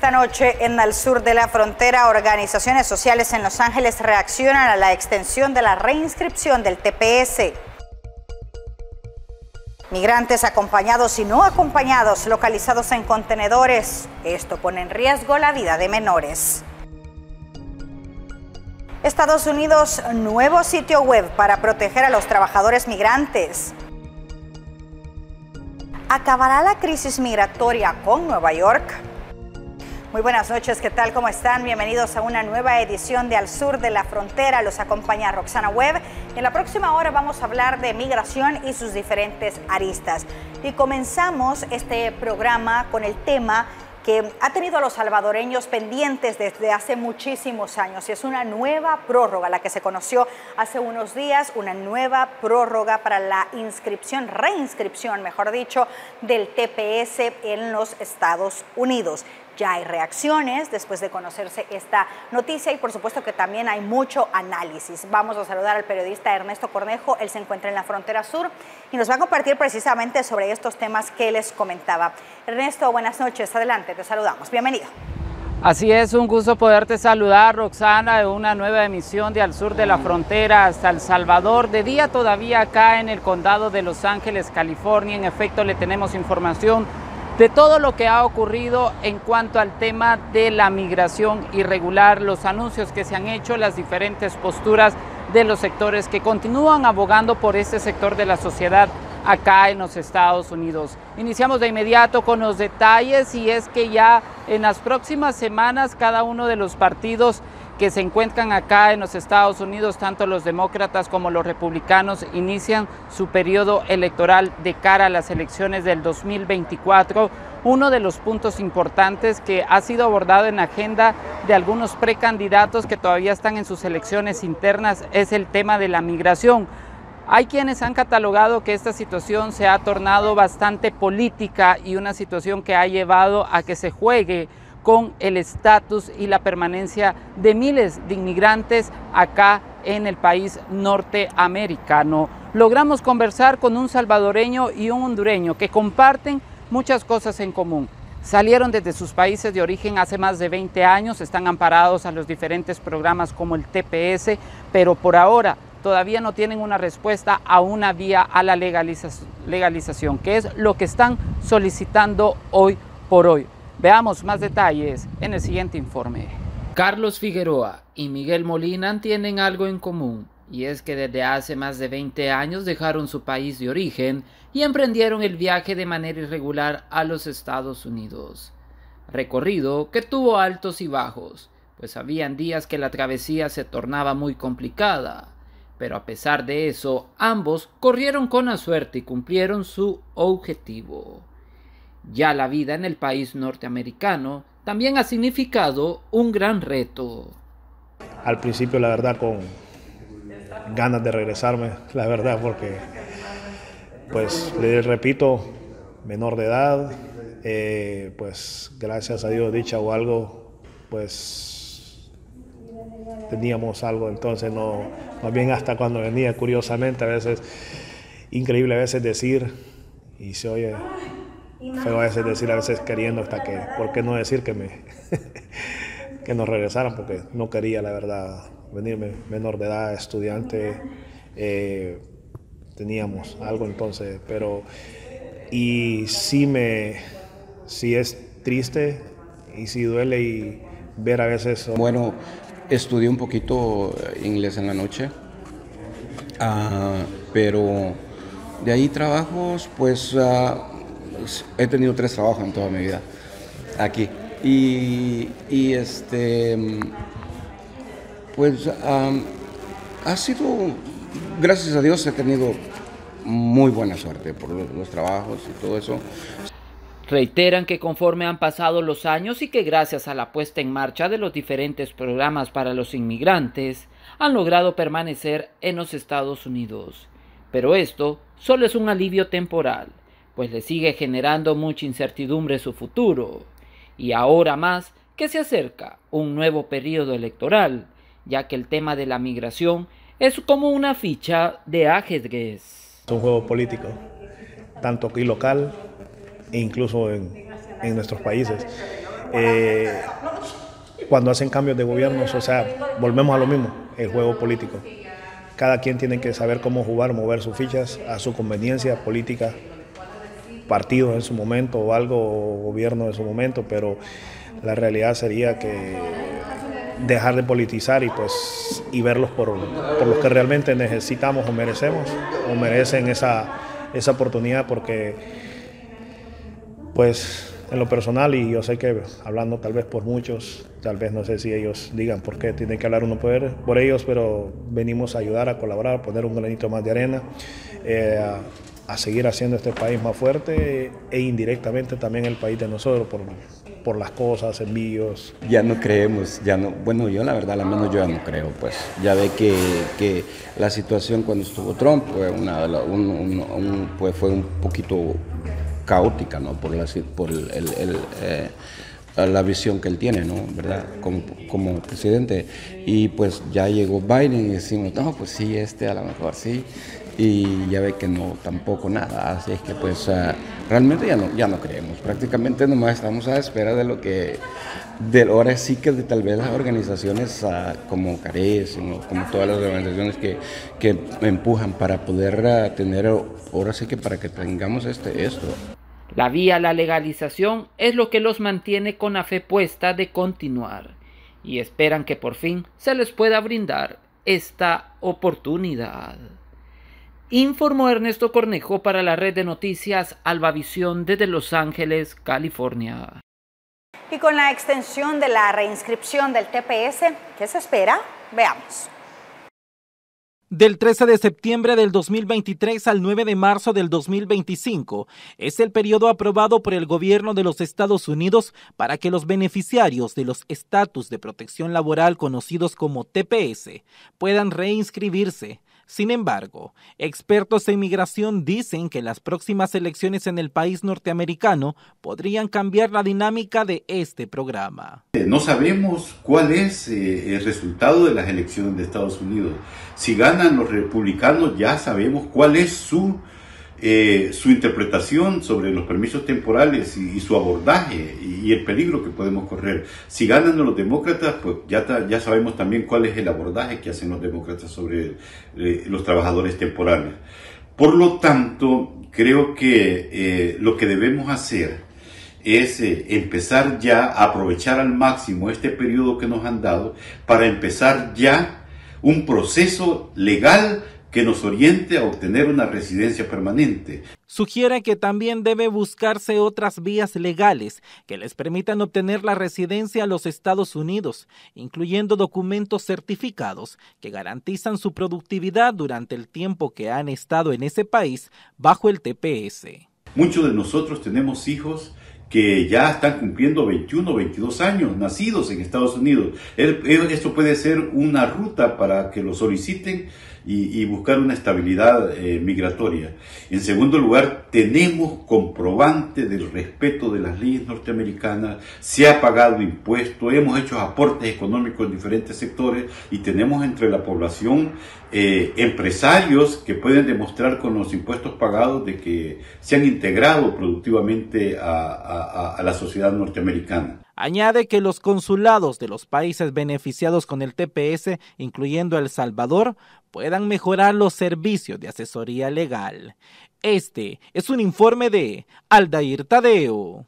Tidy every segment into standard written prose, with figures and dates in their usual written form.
Esta noche, en el sur de la frontera, organizaciones sociales en Los Ángeles reaccionan a la extensión de la reinscripción del TPS. Migrantes acompañados y no acompañados localizados en contenedores. Esto pone en riesgo la vida de menores. Estados Unidos, nuevo sitio web para proteger a los trabajadores migrantes. ¿Acabará la crisis migratoria con Nueva York? Muy buenas noches, ¿qué tal? ¿Cómo están? Bienvenidos a una nueva edición de Al Sur de la Frontera. Los acompaña Roxana Webb. En la próxima hora vamos a hablar de migración y sus diferentes aristas. Y comenzamos este programa con el tema que ha tenido a los salvadoreños pendientes desde hace muchísimos años, y es una nueva prórroga, la que se conoció hace unos días, una nueva prórroga para la reinscripción, mejor dicho, del TPS en los Estados Unidos. Ya hay reacciones después de conocerse esta noticia y por supuesto que también hay mucho análisis. Vamos a saludar al periodista Ernesto Cornejo, él se encuentra en la frontera sur y nos va a compartir precisamente sobre estos temas que les comentaba. Ernesto, buenas noches, adelante, te saludamos, bienvenido. Así es, un gusto poderte saludar, Roxana, de una nueva emisión de Al Sur de la Frontera hasta El Salvador. De día todavía acá en el condado de Los Ángeles, California, en efecto le tenemos información de todo lo que ha ocurrido en cuanto al tema de la migración irregular, los anuncios que se han hecho, las diferentes posturas de los sectores que continúan abogando por este sector de la sociedad acá en los Estados Unidos. Iniciamos de inmediato con los detalles y es que ya en las próximas semanas cada uno de los partidos que se encuentran acá en los Estados Unidos, tanto los demócratas como los republicanos, inician su periodo electoral de cara a las elecciones del 2024. Uno de los puntos importantes que ha sido abordado en la agenda de algunos precandidatos que todavía están en sus elecciones internas es el tema de la migración. Hay quienes han catalogado que esta situación se ha tornado bastante política y una situación que ha llevado a que se juegue con el estatus y la permanencia de miles de inmigrantes acá en el país norteamericano. Logramos conversar con un salvadoreño y un hondureño que comparten muchas cosas en común. Salieron desde sus países de origen hace más de 20 años, están amparados a los diferentes programas como el TPS, pero por ahora todavía no tienen una respuesta a una vía a la legalización, que es lo que están solicitando hoy por hoy. Veamos más detalles en el siguiente informe. Carlos Figueroa y Miguel Molina tienen algo en común, y es que desde hace más de 20 años dejaron su país de origen y emprendieron el viaje de manera irregular a los Estados Unidos. Recorrido que tuvo altos y bajos, pues habían días que la travesía se tornaba muy complicada, pero a pesar de eso, ambos corrieron con la suerte y cumplieron su objetivo. Ya la vida en el país norteamericano también ha significado un gran reto. Al principio, la verdad, con ganas de regresarme, la verdad, porque, pues, les repito, menor de edad, pues, gracias a Dios, dicha o algo, pues, teníamos algo, entonces no, más bien hasta cuando venía, curiosamente, a veces, increíble a veces decir, y se oye feo a veces decir, a veces queriendo hasta que, ¿por qué no decir que que nos regresaran? Porque no quería, la verdad, venirme, menor de edad, estudiante, teníamos algo entonces, pero, y sí es triste, y sí duele, y ver a veces... Bueno, estudié un poquito inglés en la noche, pero de ahí trabajos, pues... he tenido 3 trabajos en toda mi vida aquí pues ha sido, gracias a Dios he tenido muy buena suerte por los trabajos y todo eso. Reiteran que conforme han pasado los años y que gracias a la puesta en marcha de los diferentes programas para los inmigrantes han logrado permanecer en los Estados Unidos, pero esto solo es un alivio temporal, pues le sigue generando mucha incertidumbre su futuro, y ahora más que se acerca un nuevo periodo electoral, ya que el tema de la migración es como una ficha de ajedrez. Es un juego político, tanto aquí local e incluso en nuestros países. cuando hacen cambios de gobiernos, o sea, volvemos a lo mismo, el juego político. Cada quien tiene que saber cómo jugar, mover sus fichas a su conveniencia política, partidos en su momento o algo, o gobierno en su momento, pero la realidad sería que dejar de politizar y verlos por los que realmente necesitamos o merecemos, o merecen esa oportunidad, porque pues en lo personal, y yo sé que hablando tal vez por muchos, tal vez no sé si ellos digan por qué tienen que hablar uno por ellos, pero venimos a ayudar, a colaborar, a poner un granito más de arena, a seguir haciendo este país más fuerte e indirectamente también el país de nosotros por las cosas, envíos. Ya no creemos, bueno, yo la verdad, al menos yo ya no creo, pues. Ya ve que la situación cuando estuvo Trump fue fue un poquito caótica, ¿no? Por la visión que él tiene, ¿no? ¿Verdad? Como presidente. Y pues ya llegó Biden y decimos, no, pues sí, a lo mejor sí. Y ya ve que no, tampoco nada. Así es que pues realmente ya no creemos. Prácticamente nomás estamos a la espera de ahora sí que tal vez las organizaciones como CARES, ¿no? Como todas las organizaciones que empujan para poder tener, ahora sí que para que tengamos esto. La vía a la legalización es lo que los mantiene con la fe puesta de continuar y esperan que por fin se les pueda brindar esta oportunidad. Informó Ernesto Cornejo para la red de noticias Albavisión desde Los Ángeles, California. Y con la extensión de la reinscripción del TPS, ¿qué se espera? Veamos. Del 13 de septiembre del 2023 al 9 de marzo del 2025 es el periodo aprobado por el gobierno de los Estados Unidos para que los beneficiarios de los estatus de protección laboral conocidos como TPS puedan reinscribirse. Sin embargo, expertos en migración dicen que las próximas elecciones en el país norteamericano podrían cambiar la dinámica de este programa. No sabemos cuál es el resultado de las elecciones de Estados Unidos. Si ganan los republicanos, ya sabemos cuál es su interpretación sobre los permisos temporales y su abordaje y el peligro que podemos correr. Si ganan los demócratas, pues ya sabemos también cuál es el abordaje que hacen los demócratas sobre los trabajadores temporales. Por lo tanto, creo que lo que debemos hacer es empezar ya a aprovechar al máximo este periodo que nos han dado para empezar ya un proceso legal que nos oriente a obtener una residencia permanente. Sugiere que también debe buscarse otras vías legales que les permitan obtener la residencia a los Estados Unidos, incluyendo documentos certificados que garantizan su productividad durante el tiempo que han estado en ese país bajo el TPS. Muchos de nosotros tenemos hijos que ya están cumpliendo 21 o 22 años, nacidos en Estados Unidos. Esto puede ser una ruta para que lo soliciten y buscar una estabilidad migratoria. En segundo lugar, tenemos comprobante del respeto de las leyes norteamericanas, se ha pagado impuestos, hemos hecho aportes económicos en diferentes sectores y tenemos entre la población empresarios que pueden demostrar con los impuestos pagados de que se han integrado productivamente a la sociedad norteamericana. Añade que los consulados de los países beneficiados con el TPS, incluyendo El Salvador, puedan mejorar los servicios de asesoría legal. Este es un informe de Aldair Tadeo.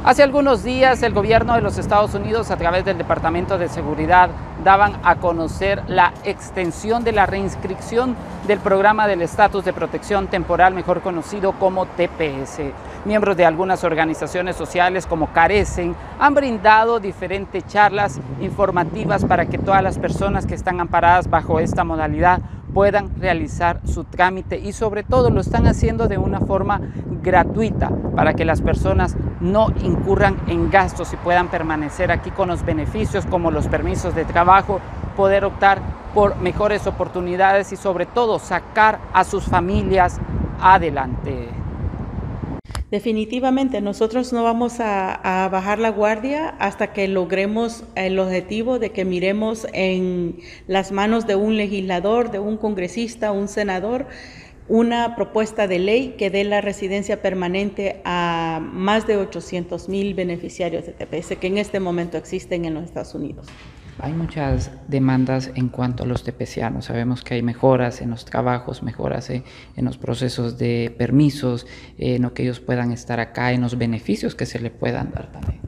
Hace algunos días el gobierno de los Estados Unidos a través del Departamento de Seguridad daban a conocer la extensión de la reinscripción del programa del estatus de protección temporal, mejor conocido como TPS. Miembros de algunas organizaciones sociales como Carecen han brindado diferentes charlas informativas para que todas las personas que están amparadas bajo esta modalidad puedan realizar su trámite y sobre todo lo están haciendo de una forma gratuita para que las personas no incurran en gastos y puedan permanecer aquí con los beneficios como los permisos de trabajo, poder optar por mejores oportunidades y sobre todo sacar a sus familias adelante. Definitivamente nosotros no vamos a bajar la guardia hasta que logremos el objetivo de que miremos en las manos de un legislador, de un congresista, un senador, una propuesta de ley que dé la residencia permanente a más de 800,000 beneficiarios de TPS que en este momento existen en los Estados Unidos. Hay muchas demandas en cuanto a los tepecianos. Sabemos que hay mejoras en los trabajos, mejoras en los procesos de permisos, en que ellos puedan estar acá, en los beneficios que se le puedan dar también.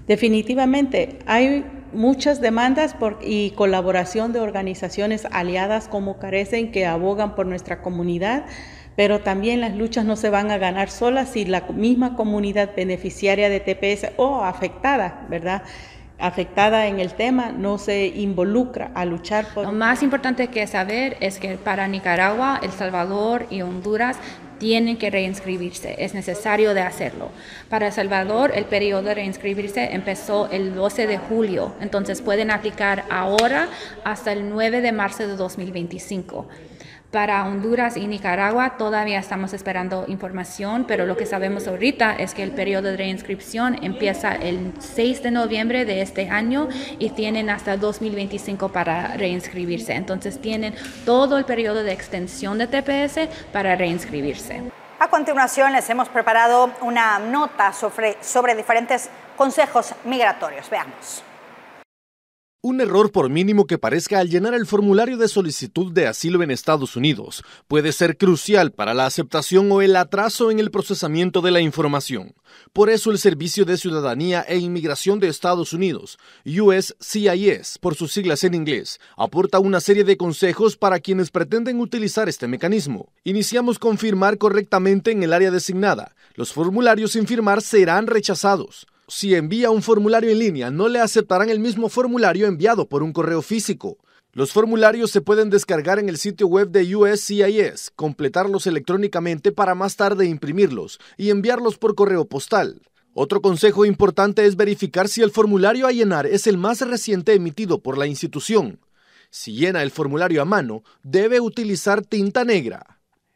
Definitivamente, hay muchas demandas y colaboración de organizaciones aliadas como Carecen que abogan por nuestra comunidad, pero también las luchas no se van a ganar solas si la misma comunidad beneficiaria de TPS o afectada, ¿verdad?, afectada en el tema, no se involucra a luchar por... Lo más importante que saber es que para Nicaragua, El Salvador y Honduras tienen que reinscribirse, es necesario de hacerlo. Para El Salvador, el periodo de reinscribirse empezó el 12 de julio, entonces pueden aplicar ahora hasta el 9 de marzo de 2025. Para Honduras y Nicaragua todavía estamos esperando información, pero lo que sabemos ahorita es que el periodo de reinscripción empieza el 6 de noviembre de este año y tienen hasta 2025 para reinscribirse. Entonces tienen todo el periodo de extensión de TPS para reinscribirse. A continuación les hemos preparado una nota sobre diferentes consejos migratorios. Veamos. Un error, por mínimo que parezca, al llenar el formulario de solicitud de asilo en Estados Unidos puede ser crucial para la aceptación o el atraso en el procesamiento de la información. Por eso el Servicio de Ciudadanía e Inmigración de Estados Unidos, USCIS, por sus siglas en inglés, aporta una serie de consejos para quienes pretenden utilizar este mecanismo. Iniciamos con firmar correctamente en el área designada. Los formularios sin firmar serán rechazados. Si envía un formulario en línea, no le aceptarán el mismo formulario enviado por un correo físico. Los formularios se pueden descargar en el sitio web de USCIS, completarlos electrónicamente para más tarde imprimirlos y enviarlos por correo postal. Otro consejo importante es verificar si el formulario a llenar es el más reciente emitido por la institución. Si llena el formulario a mano, debe utilizar tinta negra.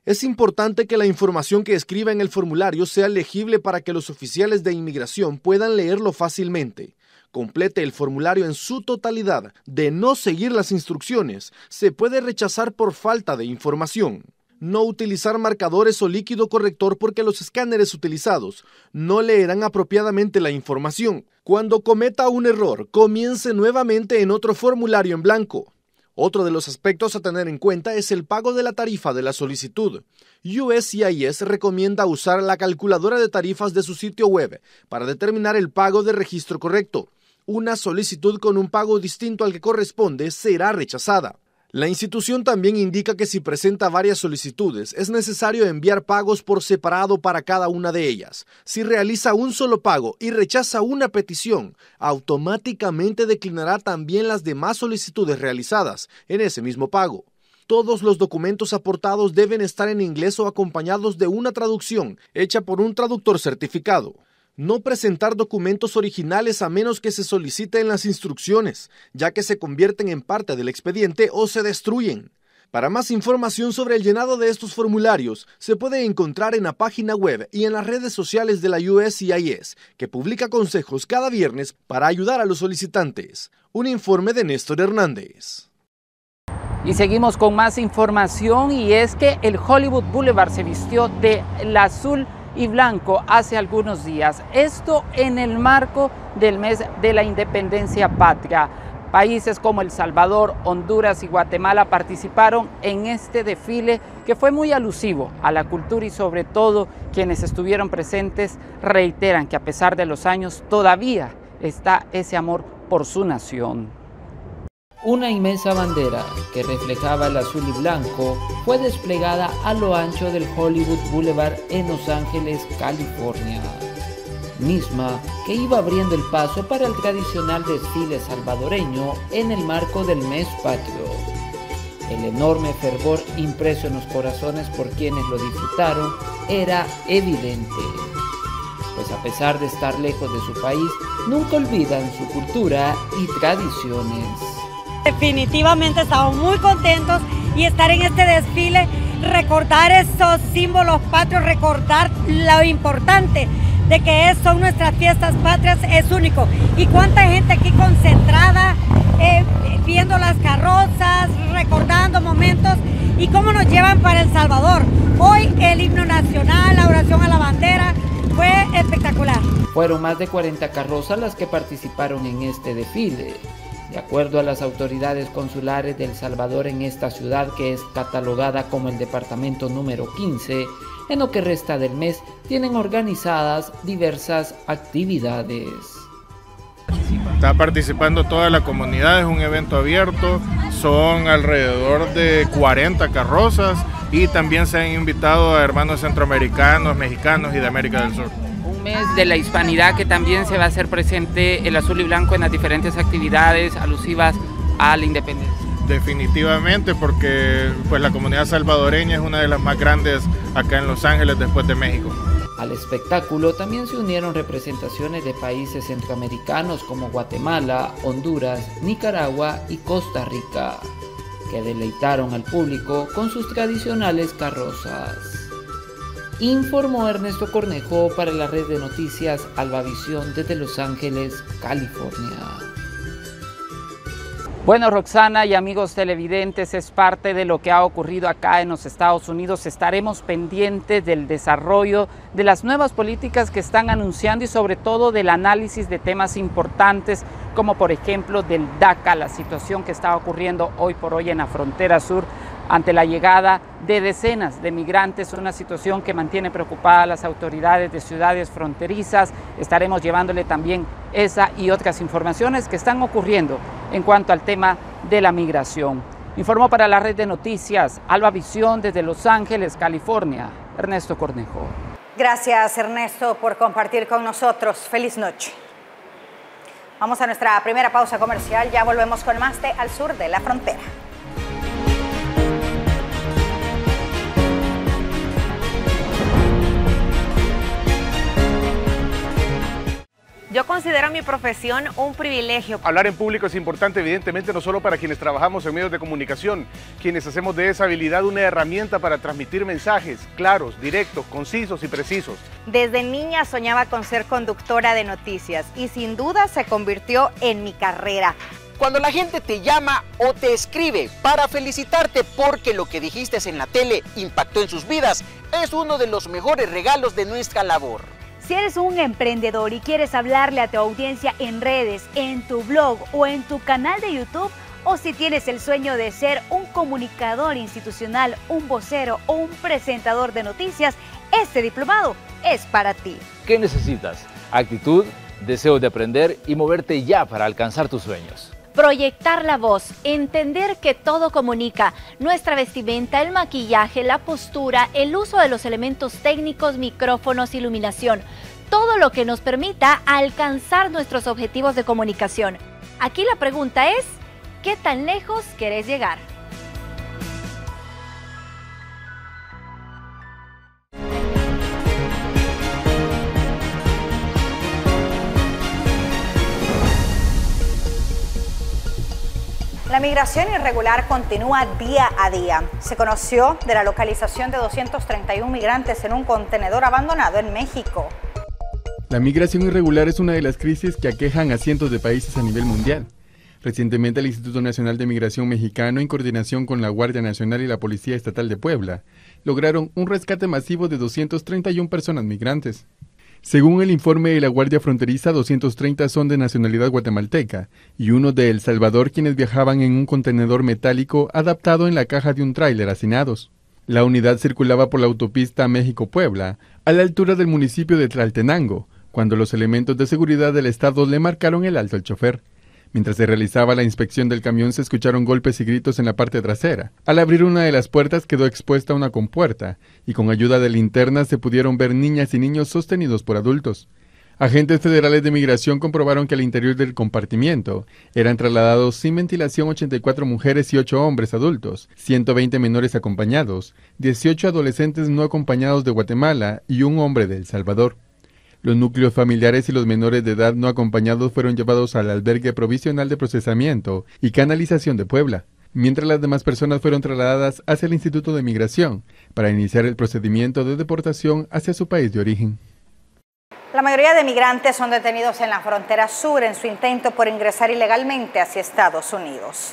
Es importante que la información que escriba en el formulario sea legible para que los oficiales de inmigración puedan leerlo fácilmente. Complete el formulario en su totalidad. De no seguir las instrucciones, se puede rechazar por falta de información. No utilizar marcadores o líquido corrector porque los escáneres utilizados no leerán apropiadamente la información. Cuando cometa un error, comience nuevamente en otro formulario en blanco. Otro de los aspectos a tener en cuenta es el pago de la tarifa de la solicitud. USCIS recomienda usar la calculadora de tarifas de su sitio web para determinar el pago de registro correcto. Una solicitud con un pago distinto al que corresponde será rechazada. La institución también indica que si presenta varias solicitudes, es necesario enviar pagos por separado para cada una de ellas. Si realiza un solo pago y rechaza una petición, automáticamente declinará también las demás solicitudes realizadas en ese mismo pago. Todos los documentos aportados deben estar en inglés o acompañados de una traducción hecha por un traductor certificado. No presentar documentos originales a menos que se solicite en las instrucciones, ya que se convierten en parte del expediente o se destruyen. Para más información sobre el llenado de estos formularios, se puede encontrar en la página web y en las redes sociales de la USCIS, que publica consejos cada viernes para ayudar a los solicitantes. Un informe de Néstor Hernández. Y seguimos con más información, y es que el Hollywood Boulevard se vistió de azul y blanco hace algunos días. Esto en el marco del mes de la independencia patria. Países como El Salvador, Honduras y Guatemala participaron en este desfile que fue muy alusivo a la cultura, y sobre todo quienes estuvieron presentes reiteran que a pesar de los años todavía está ese amor por su nación. Una inmensa bandera que reflejaba el azul y blanco fue desplegada a lo ancho del Hollywood Boulevard en Los Ángeles, California, misma que iba abriendo el paso para el tradicional desfile salvadoreño en el marco del mes patrio. El enorme fervor impreso en los corazones por quienes lo disfrutaron era evidente, pues a pesar de estar lejos de su país, nunca olvidan su cultura y tradiciones. Definitivamente estamos muy contentos y estar en este desfile, recordar esos símbolos patrios, recordar lo importante de que son nuestras fiestas patrias, es único. Y cuánta gente aquí concentrada, viendo las carrozas, recordando momentos, y cómo nos llevan para El Salvador. Hoy el himno nacional, la oración a la bandera, fue espectacular. Fueron más de 40 carrozas las que participaron en este desfile. De acuerdo a las autoridades consulares de El Salvador en esta ciudad, que es catalogada como el departamento número 15, en lo que resta del mes tienen organizadas diversas actividades. Está participando toda la comunidad, es un evento abierto, son alrededor de 40 carrozas y también se han invitado a hermanos centroamericanos, mexicanos y de América del Sur. Un mes de la hispanidad que también se va a hacer presente el azul y blanco en las diferentes actividades alusivas a la independencia. Definitivamente, porque pues la comunidad salvadoreña es una de las más grandes acá en Los Ángeles después de México. Al espectáculo también se unieron representaciones de países centroamericanos como Guatemala, Honduras, Nicaragua y Costa Rica, que deleitaron al público con sus tradicionales carrozas. Informó Ernesto Cornejo para la red de noticias Albavisión desde Los Ángeles, California. Bueno, Roxana y amigos televidentes, es parte de lo que ha ocurrido acá en los Estados Unidos. Estaremos pendientes del desarrollo de las nuevas políticas que están anunciando y sobre todo del análisis de temas importantes como por ejemplo del DACA, la situación que está ocurriendo hoy por hoy en la frontera sur ante la llegada de decenas de migrantes, una situación que mantiene preocupadas a las autoridades de ciudades fronterizas. Estaremos llevándole también esa y otras informaciones que están ocurriendo en cuanto al tema de la migración. Informó para la red de noticias Albavisión desde Los Ángeles, California, Ernesto Cornejo. Gracias, Ernesto, por compartir con nosotros. Feliz noche. Vamos a nuestra primera pausa comercial, ya volvemos con más de Al Sur de la Frontera. Yo considero mi profesión un privilegio. Hablar en público es importante, evidentemente, no solo para quienes trabajamos en medios de comunicación, quienes hacemos de esa habilidad una herramienta para transmitir mensajes claros, directos, concisos y precisos. Desde niña soñaba con ser conductora de noticias y sin duda se convirtió en mi carrera. Cuando la gente te llama o te escribe para felicitarte porque lo que dijiste en la tele impactó en sus vidas, es uno de los mejores regalos de nuestra labor. Si eres un emprendedor y quieres hablarle a tu audiencia en redes, en tu blog o en tu canal de YouTube, o si tienes el sueño de ser un comunicador institucional, un vocero o un presentador de noticias, este diplomado es para ti. ¿Qué necesitas? Actitud, deseo de aprender y moverte ya para alcanzar tus sueños. Proyectar la voz, entender que todo comunica, nuestra vestimenta, el maquillaje, la postura, el uso de los elementos técnicos, micrófonos, iluminación, todo lo que nos permita alcanzar nuestros objetivos de comunicación. Aquí la pregunta es, ¿qué tan lejos querés llegar? La migración irregular continúa día a día. Se conoció de la localización de 231 migrantes en un contenedor abandonado en México. La migración irregular es una de las crisis que aquejan a cientos de países a nivel mundial. Recientemente el Instituto Nacional de Migración Mexicano, en coordinación con la Guardia Nacional y la Policía Estatal de Puebla, lograron un rescate masivo de 231 personas migrantes. Según el informe de la Guardia Fronteriza, 230 son de nacionalidad guatemalteca y uno de El Salvador, quienes viajaban en un contenedor metálico adaptado en la caja de un tráiler hacinados. La unidad circulaba por la autopista México-Puebla, a la altura del municipio de Tlaltenango, cuando los elementos de seguridad del estado le marcaron el alto al chofer. Mientras se realizaba la inspección del camión se escucharon golpes y gritos en la parte trasera. Al abrir una de las puertas quedó expuesta una compuerta y con ayuda de linternas se pudieron ver niñas y niños sostenidos por adultos. Agentes federales de migración comprobaron que al interior del compartimiento eran trasladados sin ventilación 84 mujeres y 8 hombres adultos, 120 menores acompañados, 18 adolescentes no acompañados de Guatemala y un hombre de El Salvador. Los núcleos familiares y los menores de edad no acompañados fueron llevados al albergue provisional de procesamiento y canalización de Puebla, mientras las demás personas fueron trasladadas hacia el Instituto de Migración para iniciar el procedimiento de deportación hacia su país de origen. La mayoría de migrantes son detenidos en la frontera sur en su intento por ingresar ilegalmente hacia Estados Unidos.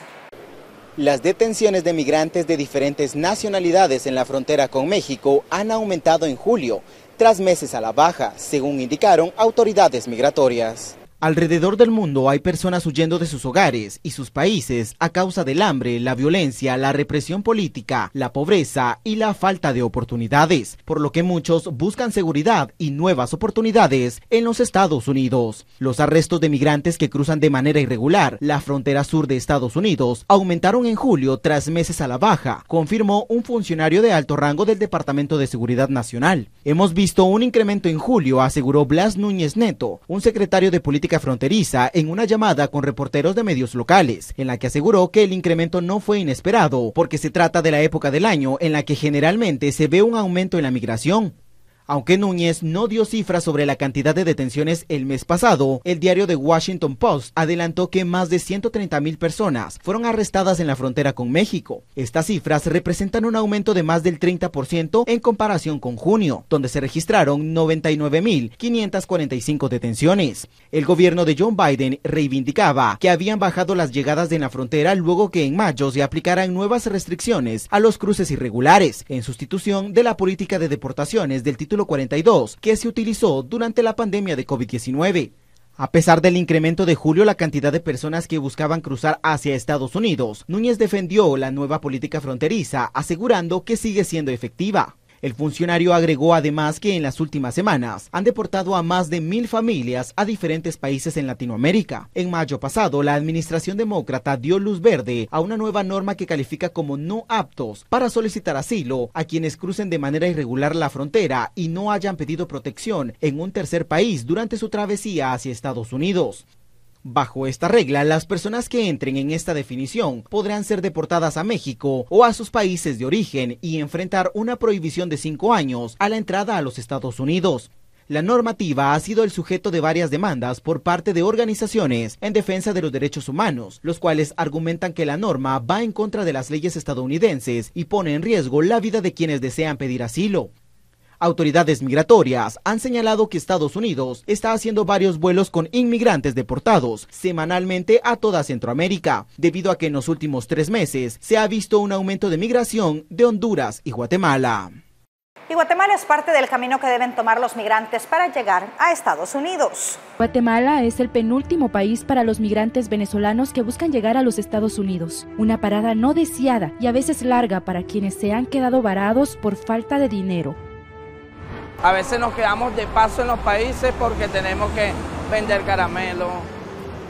Las detenciones de migrantes de diferentes nacionalidades en la frontera con México han aumentado en julio, tras meses a la baja, según indicaron autoridades migratorias. Alrededor del mundo hay personas huyendo de sus hogares y sus países a causa del hambre, la violencia, la represión política, la pobreza y la falta de oportunidades, por lo que muchos buscan seguridad y nuevas oportunidades en los Estados Unidos. Los arrestos de migrantes que cruzan de manera irregular la frontera sur de Estados Unidos aumentaron en julio tras meses a la baja, confirmó un funcionario de alto rango del Departamento de Seguridad Nacional. Hemos visto un incremento en julio, aseguró Blas Núñez Neto, un secretario de Política Fronteriza, en una llamada con reporteros de medios locales, en la que aseguró que el incremento no fue inesperado, porque se trata de la época del año en la que generalmente se ve un aumento en la migración. Aunque Núñez no dio cifras sobre la cantidad de detenciones el mes pasado, el diario The Washington Post adelantó que más de 130,000 personas fueron arrestadas en la frontera con México. Estas cifras representan un aumento de más del 30% en comparación con junio, donde se registraron 99,545 detenciones. El gobierno de John Biden reivindicaba que habían bajado las llegadas en la frontera luego que en mayo se aplicaran nuevas restricciones a los cruces irregulares, en sustitución de la política de deportaciones del título 42 que se utilizó durante la pandemia de COVID-19. A pesar del incremento de julio, la cantidad de personas que buscaban cruzar hacia Estados Unidos, Núñez defendió la nueva política fronteriza, asegurando que sigue siendo efectiva. El funcionario agregó además que en las últimas semanas han deportado a más de 1,000 familias a diferentes países en Latinoamérica. En mayo pasado, la administración demócrata dio luz verde a una nueva norma que califica como no aptos para solicitar asilo a quienes crucen de manera irregular la frontera y no hayan pedido protección en un tercer país durante su travesía hacia Estados Unidos. Bajo esta regla, las personas que entren en esta definición podrán ser deportadas a México o a sus países de origen y enfrentar una prohibición de 5 años a la entrada a los Estados Unidos. La normativa ha sido el sujeto de varias demandas por parte de organizaciones en defensa de los derechos humanos, los cuales argumentan que la norma va en contra de las leyes estadounidenses y pone en riesgo la vida de quienes desean pedir asilo. Autoridades migratorias han señalado que Estados Unidos está haciendo varios vuelos con inmigrantes deportados semanalmente a toda Centroamérica, debido a que en los últimos 3 meses se ha visto un aumento de migración de Honduras y Guatemala. Y Guatemala es parte del camino que deben tomar los migrantes para llegar a Estados Unidos. Guatemala es el penúltimo país para los migrantes venezolanos que buscan llegar a los Estados Unidos. Una parada no deseada y a veces larga para quienes se han quedado varados por falta de dinero. A veces nos quedamos de paso en los países porque tenemos que vender caramelo,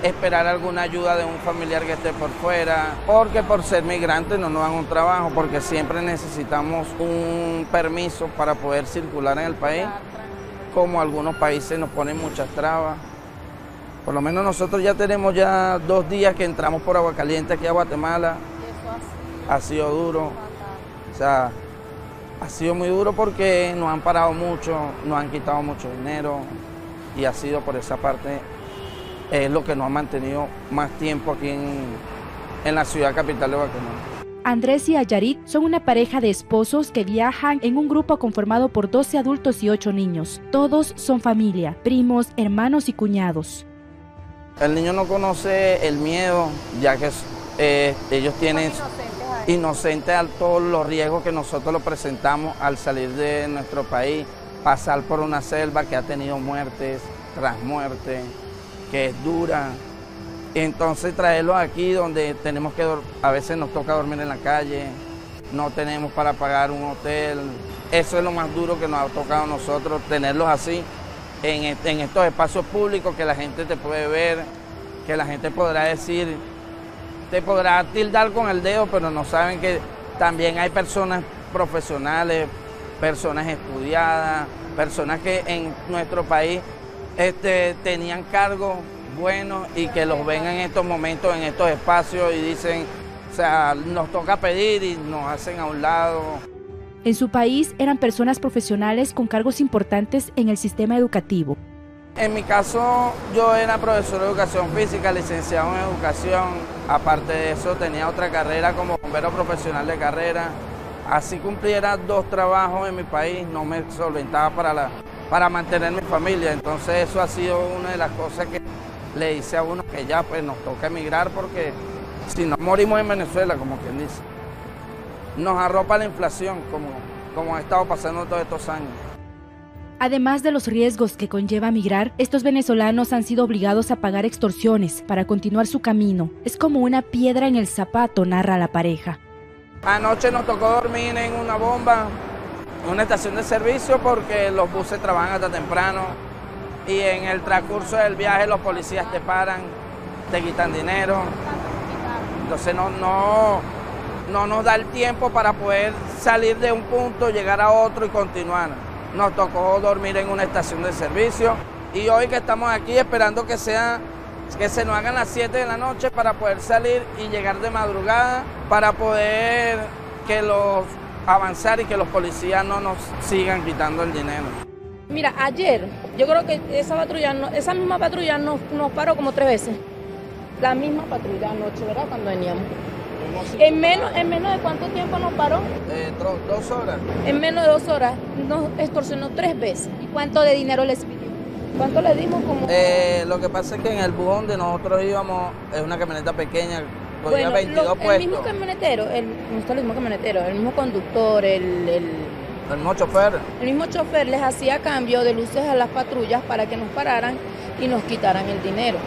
esperar alguna ayuda de un familiar que esté por fuera, porque por ser migrantes no nos dan un trabajo, porque siempre necesitamos un permiso para poder circular en el país, como algunos países nos ponen muchas trabas. Por lo menos nosotros ya tenemos 2 días que entramos por Aguacaliente aquí a Guatemala. Ha sido duro, o sea, ha sido muy duro porque nos han parado mucho, nos han quitado mucho dinero y ha sido por esa parte lo que nos ha mantenido más tiempo aquí en la ciudad capital de Guatemala. Andrés y Ayarit son una pareja de esposos que viajan en un grupo conformado por 12 adultos y 8 niños. Todos son familia, primos, hermanos y cuñados. El niño no conoce el miedo, ya que ellos tienen inocentes a todos los riesgos que nosotros los presentamos al salir de nuestro país, pasar por una selva que ha tenido muertes tras muerte, que es dura. Entonces traerlos aquí donde tenemos que, a veces nos toca dormir en la calle, no tenemos para pagar un hotel. Eso es lo más duro que nos ha tocado a nosotros, tenerlos así en estos espacios públicos que la gente te puede ver, que la gente podrá decir, te podrá tildar con el dedo, pero no saben que también hay personas profesionales, personas estudiadas, personas que en nuestro país tenían cargos buenos y que los ven en estos momentos, en estos espacios y dicen, o sea, nos toca pedir y nos hacen a un lado. En su país eran personas profesionales con cargos importantes en el sistema educativo. En mi caso, yo era profesor de educación física, licenciado en educación. Aparte de eso, tenía otra carrera como bombero profesional de carrera. Así cumpliera 2 trabajos en mi país, no me solventaba para mantener mi familia. Entonces eso ha sido una de las cosas que le dice a uno que ya pues nos toca emigrar porque Si no morimos en Venezuela, como quien dice. Nos arropa la inflación, como ha estado pasando todos estos años. Además de los riesgos que conlleva migrar, estos venezolanos han sido obligados a pagar extorsiones para continuar su camino. Es como una piedra en el zapato, narra la pareja. Anoche nos tocó dormir en una bomba, en una estación de servicio, porque los buses trabajan hasta temprano y en el transcurso del viaje los policías te paran, te quitan dinero. Entonces no nos da el tiempo para poder salir de un punto, llegar a otro y continuar. Nos tocó dormir en una estación de servicio y hoy que estamos aquí esperando que se nos hagan las 7 de la noche para poder salir y llegar de madrugada para poder avanzar y que los policías no nos sigan quitando el dinero. Mira, ayer yo creo que esa misma patrulla nos paró como 3 veces. La misma patrulla anoche, ¿verdad? Cuando veníamos. ¿En menos de cuánto tiempo nos paró? 2 horas. En menos de 2 horas nos extorsionó 3 veces. ¿Y cuánto de dinero les pidió? ¿Cuánto le dimos? Lo que pasa es que en el bus donde nosotros íbamos es una camioneta pequeña, bueno, 22 puestos. El mismo camionetero, el mismo conductor, el mismo chofer. El mismo chofer les hacía cambio de luces a las patrullas para que nos pararan y nos quitaran el dinero.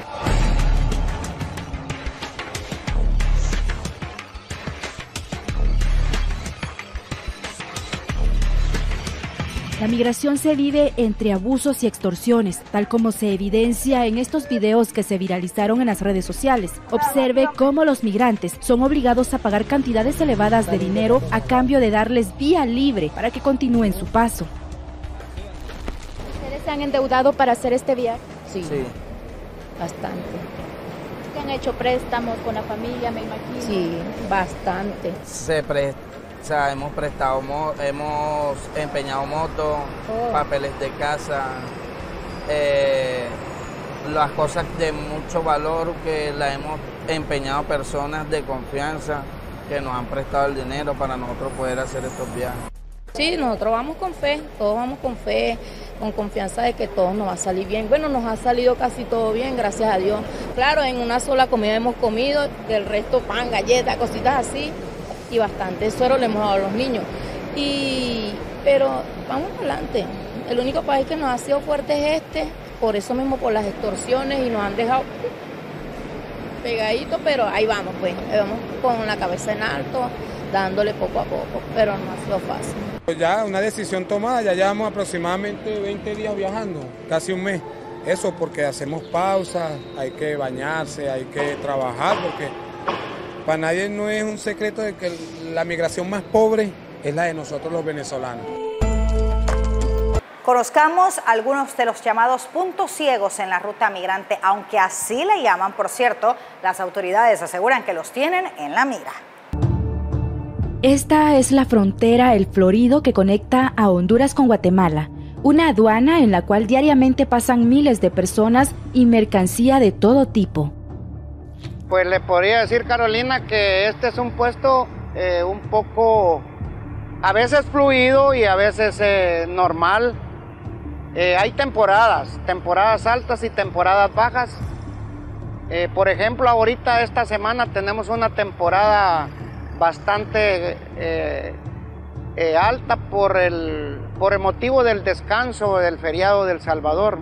La migración se vive entre abusos y extorsiones, tal como se evidencia en estos videos que se viralizaron en las redes sociales. Observe cómo los migrantes son obligados a pagar cantidades elevadas de dinero a cambio de darles vía libre para que continúen su paso. ¿Ustedes se han endeudado para hacer este viaje? Sí. Bastante. ¿Han hecho préstamos con la familia, me imagino? Sí, bastante. O sea, hemos empeñado motos, papeles de casa, las cosas de mucho valor que las hemos empeñado personas de confianza que nos han prestado el dinero para nosotros poder hacer estos viajes. Sí, nosotros vamos con fe, todos vamos con fe, con confianza de que todo nos va a salir bien. Bueno, nos ha salido casi todo bien, gracias a Dios. Claro, en una sola comida hemos comido, del resto pan, galletas, cositas así. Y bastante suero le hemos dado a los niños. Pero vamos adelante. El único país que nos ha sido fuerte es por eso mismo, por las extorsiones, y nos han dejado pegaditos, pero ahí vamos, pues. Ahí vamos con la cabeza en alto, dándole poco a poco, pero no ha sido fácil. Ya una decisión tomada, ya llevamos aproximadamente 20 días viajando, casi un mes. Eso porque hacemos pausas, hay que bañarse, hay que trabajar, porque para nadie no es un secreto de que la migración más pobre es la de nosotros los venezolanos. Conozcamos algunos de los llamados puntos ciegos en la ruta migrante, aunque así le llaman, por cierto, las autoridades aseguran que los tienen en la mira. Esta es la frontera El Florido que conecta a Honduras con Guatemala, una aduana en la cual diariamente pasan miles de personas y mercancía de todo tipo. Pues le podría decir, Carolina, que este es un puesto un poco, a veces fluido y a veces normal. Hay temporadas altas y temporadas bajas. Por ejemplo, ahorita esta semana tenemos una temporada bastante alta por el motivo del descanso del feriado del Salvador.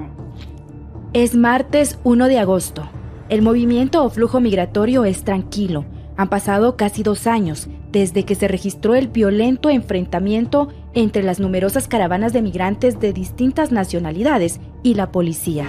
Es martes 1 de agosto. El movimiento o flujo migratorio es tranquilo. Han pasado casi 2 años desde que se registró el violento enfrentamiento entre las numerosas caravanas de migrantes de distintas nacionalidades y la policía.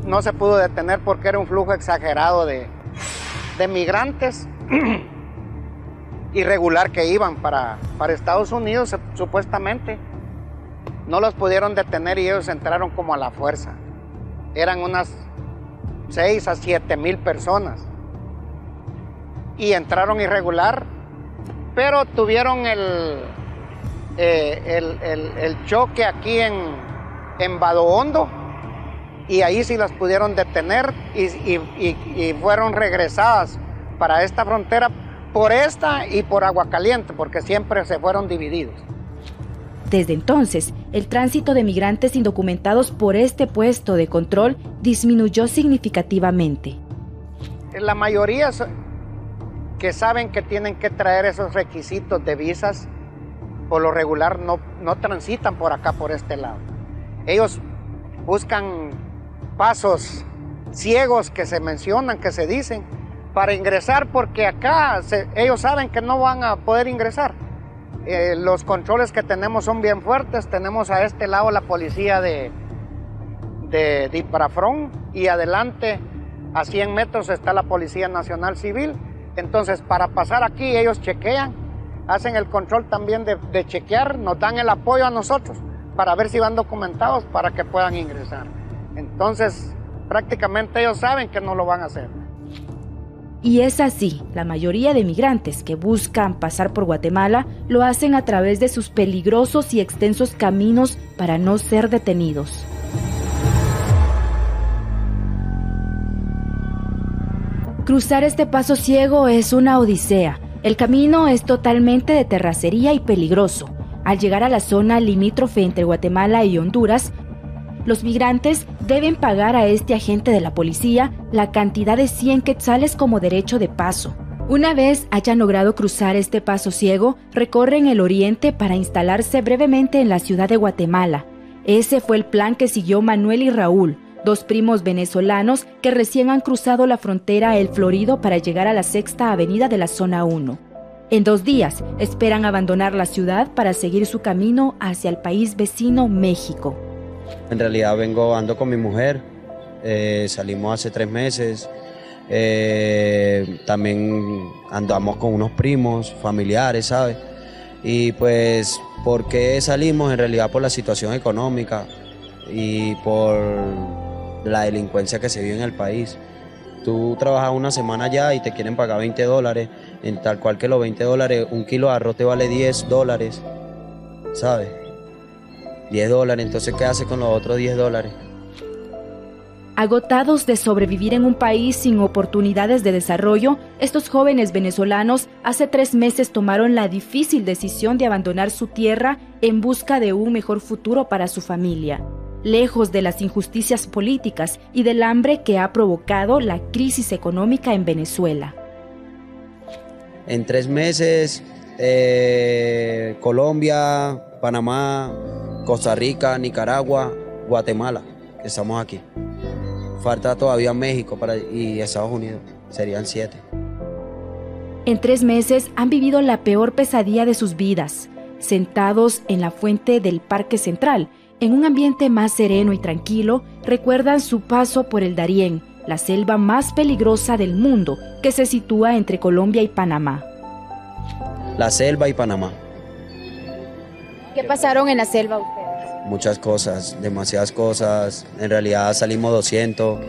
No se pudo detener porque era un flujo exagerado de migrantes irregular que iban para Estados Unidos, supuestamente. No los pudieron detener y ellos entraron como a la fuerza. Eran unas 6 a 7 mil personas. Y entraron irregular, pero tuvieron el choque aquí en Vado Hondo, y ahí sí las pudieron detener y fueron regresadas para esta frontera por esta y por Agua Caliente, porque siempre se fueron divididos. Desde entonces, el tránsito de migrantes indocumentados por este puesto de control disminuyó significativamente. La mayoría que saben que tienen que traer esos requisitos de visas, por lo regular no transitan por acá, por este lado. Ellos buscan pasos ciegos que se mencionan, que se dicen, para ingresar, porque acá ellos saben que no van a poder ingresar. Los controles que tenemos son bien fuertes. Tenemos a este lado la policía de Iprafrón, y adelante a 100 metros está la Policía Nacional Civil. Entonces, para pasar aquí ellos chequean, hacen el control también de chequear, nos dan el apoyo a nosotros para ver si van documentados para que puedan ingresar. Entonces, prácticamente ellos saben que no lo van a hacer. Y es así, la mayoría de migrantes que buscan pasar por Guatemala lo hacen a través de sus peligrosos y extensos caminos para no ser detenidos. Cruzar este paso ciego es una odisea. El camino es totalmente de terracería y peligroso. Al llegar a la zona limítrofe entre Guatemala y Honduras, los migrantes deben pagar a este agente de la policía la cantidad de 100 quetzales como derecho de paso. Una vez hayan logrado cruzar este paso ciego, recorren el oriente para instalarse brevemente en la ciudad de Guatemala. Ese fue el plan que siguió Manuel y Raúl, dos primos venezolanos que recién han cruzado la frontera El Florido para llegar a la Sexta Avenida de la Zona 1. En 2 días esperan abandonar la ciudad para seguir su camino hacia el país vecino México. En realidad ando con mi mujer, salimos hace 3 meses, también andamos con unos primos, familiares, ¿sabes? Y pues, ¿por qué salimos? En realidad por la situación económica y por la delincuencia que se vive en el país. Tú trabajas una semana allá y te quieren pagar $20, en tal cual que los $20, un kilo de arroz te vale $10, ¿sabes? $10, entonces ¿qué hace con los otros $10? Agotados de sobrevivir en un país sin oportunidades de desarrollo, estos jóvenes venezolanos hace 3 meses tomaron la difícil decisión de abandonar su tierra en busca de un mejor futuro para su familia, lejos de las injusticias políticas y del hambre que ha provocado la crisis económica en Venezuela. En 3 meses, Colombia, Panamá, Costa Rica, Nicaragua, Guatemala, que estamos aquí. Falta todavía México y Estados Unidos, serían 7. En 3 meses han vivido la peor pesadilla de sus vidas, sentados en la fuente del Parque Central, en un ambiente más sereno y tranquilo, recuerdan su paso por el Darién, la selva más peligrosa del mundo, que se sitúa entre Colombia y Panamá. La selva y Panamá. ¿Qué pasaron en la selva ustedes? Muchas cosas, demasiadas cosas. En realidad salimos 200,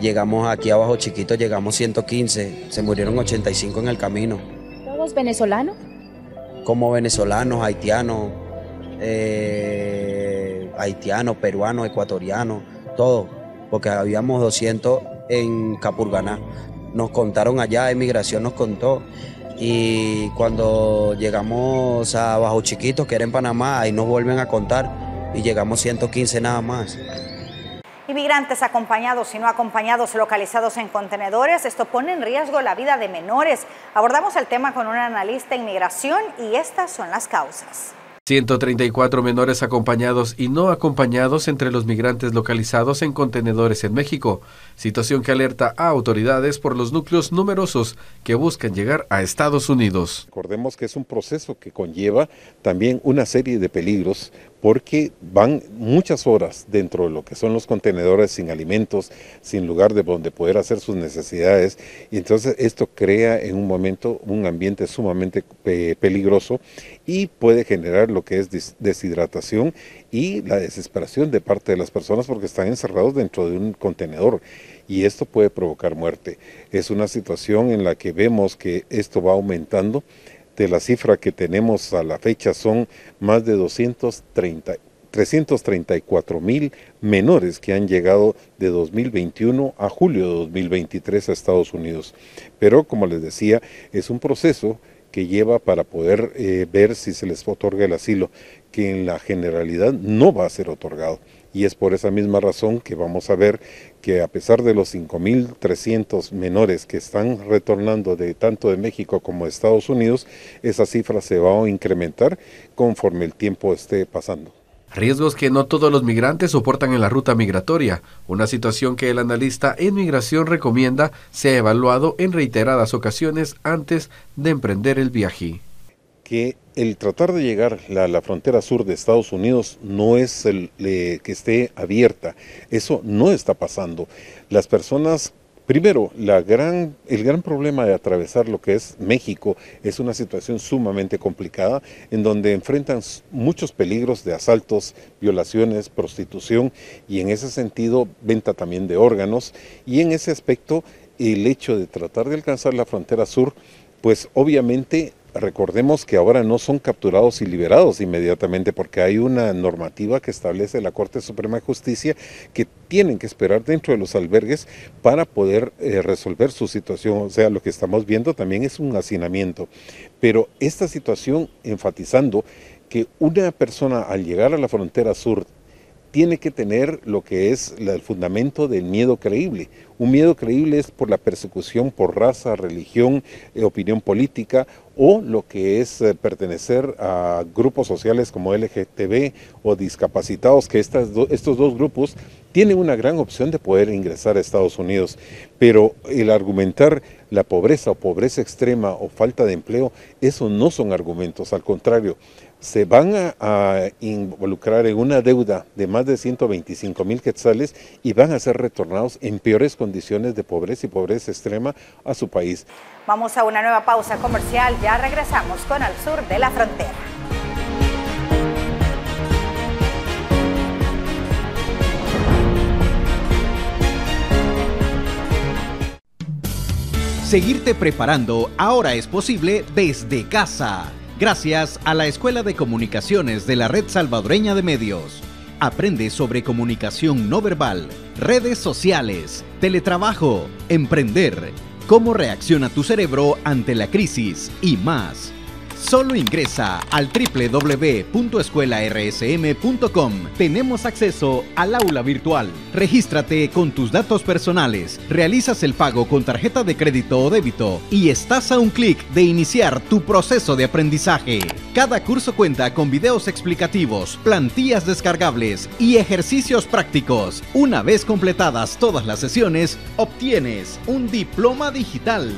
llegamos aquí a Bajo Chiquito, llegamos 115, se murieron 85 en el camino. ¿Todos venezolanos? Como venezolanos, haitianos, peruanos, ecuatorianos, todo, porque habíamos 200 en Capurganá. Nos contaron allá, Emigración nos contó. Y cuando llegamos a Bajo Chiquito, que era en Panamá, ahí nos vuelven a contar y llegamos 115 nada más. Inmigrantes acompañados y no acompañados localizados en contenedores, esto pone en riesgo la vida de menores. Abordamos el tema con un analista en migración y estas son las causas. 134 menores acompañados y no acompañados entre los migrantes localizados en contenedores en México, situación que alerta a autoridades por los núcleos numerosos que buscan llegar a Estados Unidos. Recordemos que es un proceso que conlleva también una serie de peligros porque van muchas horas dentro de lo que son los contenedores sin alimentos, sin lugar de donde poder hacer sus necesidades, y entonces esto crea en un momento un ambiente sumamente peligroso y puede generar lo que es deshidratación y la desesperación de parte de las personas porque están encerrados dentro de un contenedor y esto puede provocar muerte. Es una situación en la que vemos que esto va aumentando de la cifra que tenemos a la fecha son más de 334,000 menores que han llegado de 2021 a julio de 2023 a Estados Unidos. Pero como les decía, es un proceso que lleva para poder ver si se les otorga el asilo, que en la generalidad no va a ser otorgado. Y es por esa misma razón que vamos a ver que a pesar de los 5,300 menores que están retornando de tanto de México como de Estados Unidos, esa cifra se va a incrementar conforme el tiempo esté pasando. Riesgos que no todos los migrantes soportan en la ruta migratoria, una situación que el analista en migración recomienda sea evaluado en reiteradas ocasiones antes de emprender el viaje. Que el tratar de llegar a la frontera sur de Estados Unidos no es que esté abierta, eso no está pasando. Las personas, primero, el gran problema de atravesar lo que es México es una situación sumamente complicada en donde enfrentan muchos peligros de asaltos, violaciones, prostitución y en ese sentido venta también de órganos, y en ese aspecto el hecho de tratar de alcanzar la frontera sur, pues obviamente recordemos que ahora no son capturados y liberados inmediatamente porque hay una normativa que establece la Corte Suprema de Justicia que tienen que esperar dentro de los albergues para poder resolver su situación. O sea, lo que estamos viendo también es un hacinamiento. Pero esta situación enfatizando que una persona al llegar a la frontera sur tiene que tener lo que es el fundamento del miedo creíble. Un miedo creíble es por la persecución por raza, religión, opinión política o lo que es pertenecer a grupos sociales como LGTB o discapacitados, que estos dos grupos tienen una gran opción de poder ingresar a Estados Unidos. Pero el argumentar la pobreza o pobreza extrema o falta de empleo, eso no son argumentos, al contrario. Se van a involucrar en una deuda de más de 125,000 quetzales y van a ser retornados en peores condiciones de pobreza y pobreza extrema a su país. Vamos a una nueva pausa comercial, ya regresamos con Al Sur de la Frontera. Seguirte preparando ahora es posible desde casa. Gracias a la Escuela de Comunicaciones de la Red Salvadoreña de Medios. Aprende sobre comunicación no verbal, redes sociales, teletrabajo, emprender, cómo reacciona tu cerebro ante la crisis y más. Solo ingresa al www.escuelarsm.com. Tenemos acceso al aula virtual. Regístrate con tus datos personales, realizas el pago con tarjeta de crédito o débito y estás a un clic de iniciar tu proceso de aprendizaje. Cada curso cuenta con videos explicativos, plantillas descargables y ejercicios prácticos. Una vez completadas todas las sesiones, obtienes un diploma digital.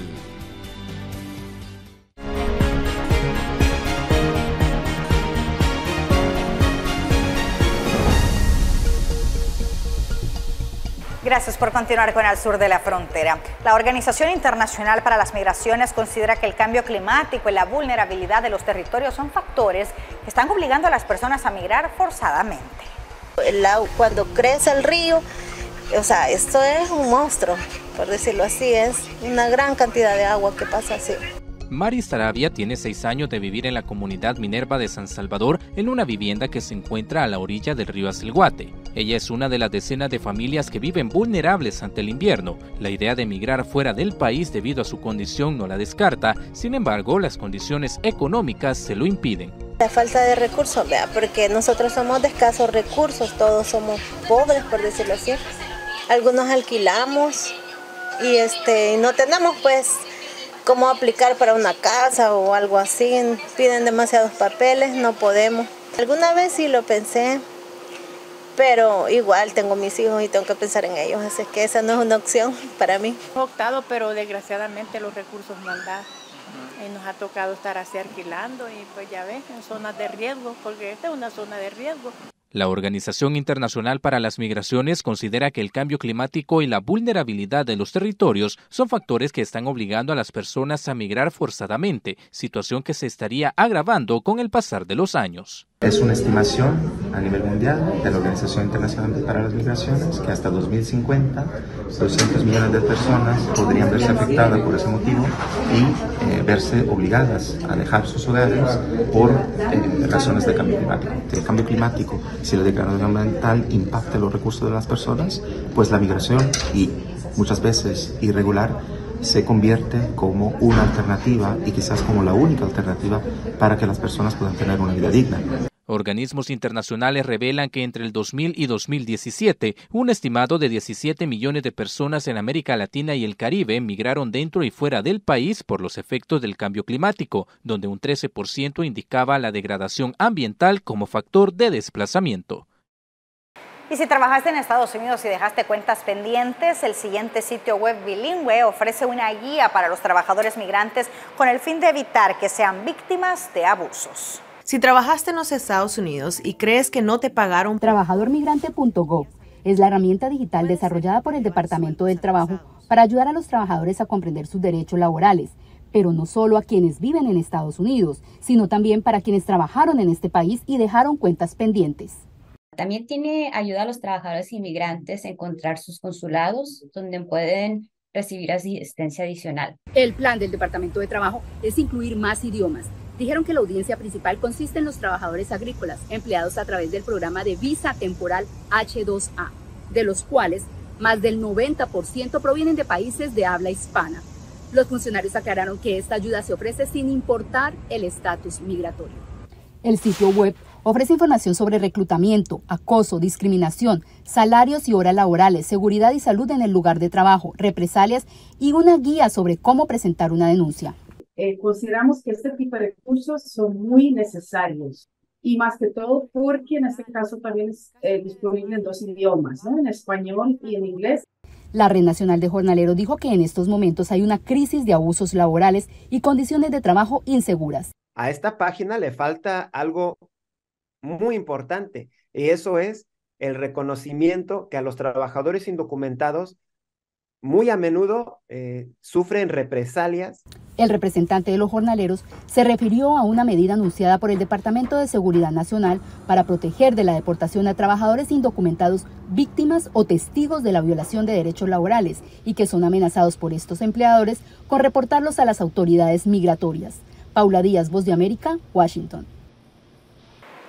Gracias por continuar con Al Sur de la Frontera. La Organización Internacional para las Migraciones considera que el cambio climático y la vulnerabilidad de los territorios son factores que están obligando a las personas a migrar forzadamente. Cuando crece el río, o sea, esto es un monstruo, por decirlo así, es una gran cantidad de agua que pasa así. Mari Sarabia tiene 6 años de vivir en la comunidad Minerva de San Salvador en una vivienda que se encuentra a la orilla del río Acelguate. Ella es una de las decenas de familias que viven vulnerables ante el invierno. La idea de emigrar fuera del país debido a su condición no la descarta, sin embargo, las condiciones económicas se lo impiden. La falta de recursos, ¿vea? Porque nosotros somos de escasos recursos, todos somos pobres, por decirlo así. Algunos alquilamos y no tenemos pues cómo aplicar para una casa o algo así, piden demasiados papeles, no podemos. Alguna vez sí lo pensé, pero igual tengo mis hijos y tengo que pensar en ellos, así que esa no es una opción para mí. He optado, pero desgraciadamente los recursos no han dado. Y nos ha tocado estar así alquilando y pues ya ves, en zonas de riesgo, porque esta es una zona de riesgo. La Organización Internacional para las Migraciones considera que el cambio climático y la vulnerabilidad de los territorios son factores que están obligando a las personas a migrar forzadamente, situación que se estaría agravando con el pasar de los años. Es una estimación a nivel mundial de la Organización Internacional para las Migraciones que hasta 2050 200 millones de personas podrían verse afectadas por ese motivo y verse obligadas a dejar sus hogares por razones de cambio climático. El cambio climático, si la degradación ambiental impacta los recursos de las personas, pues la migración, y muchas veces irregular, se convierte como una alternativa y quizás como la única alternativa para que las personas puedan tener una vida digna. Organismos internacionales revelan que entre el 2000 y 2017, un estimado de 17 millones de personas en América Latina y el Caribe migraron dentro y fuera del país por los efectos del cambio climático, donde un 13% indicaba la degradación ambiental como factor de desplazamiento. Y si trabajaste en Estados Unidos y dejaste cuentas pendientes, el siguiente sitio web bilingüe ofrece una guía para los trabajadores migrantes con el fin de evitar que sean víctimas de abusos. Si trabajaste en los Estados Unidos y crees que no te pagaron, trabajadormigrante.gov es la herramienta digital desarrollada por el Departamento del Trabajo para ayudar a los trabajadores a comprender sus derechos laborales, pero no solo a quienes viven en Estados Unidos, sino también para quienes trabajaron en este país y dejaron cuentas pendientes. También tiene ayuda a los trabajadores inmigrantes a encontrar sus consulados, donde pueden recibir asistencia adicional. El plan del Departamento de Trabajo es incluir más idiomas. Dijeron que la audiencia principal consiste en los trabajadores agrícolas empleados a través del programa de visa temporal H2A, de los cuales más del 90% provienen de países de habla hispana. Los funcionarios aclararon que esta ayuda se ofrece sin importar el estatus migratorio. El sitio web ofrece información sobre reclutamiento, acoso, discriminación, salarios y horas laborales, seguridad y salud en el lugar de trabajo, represalias y una guía sobre cómo presentar una denuncia. Consideramos que este tipo de recursos son muy necesarios y más que todo porque en este caso también es disponible en 2 idiomas, ¿no? En español y en inglés. La Red Nacional de Jornaleros dijo que en estos momentos hay una crisis de abusos laborales y condiciones de trabajo inseguras. A esta página le falta algo muy importante y eso es el reconocimiento que a los trabajadores indocumentados muy a menudo sufren represalias. El representante de los jornaleros se refirió a una medida anunciada por el Departamento de Seguridad Nacional para proteger de la deportación a trabajadores indocumentados víctimas o testigos de la violación de derechos laborales y que son amenazados por estos empleadores con reportarlos a las autoridades migratorias. Paula Díaz, Voz de América, Washington.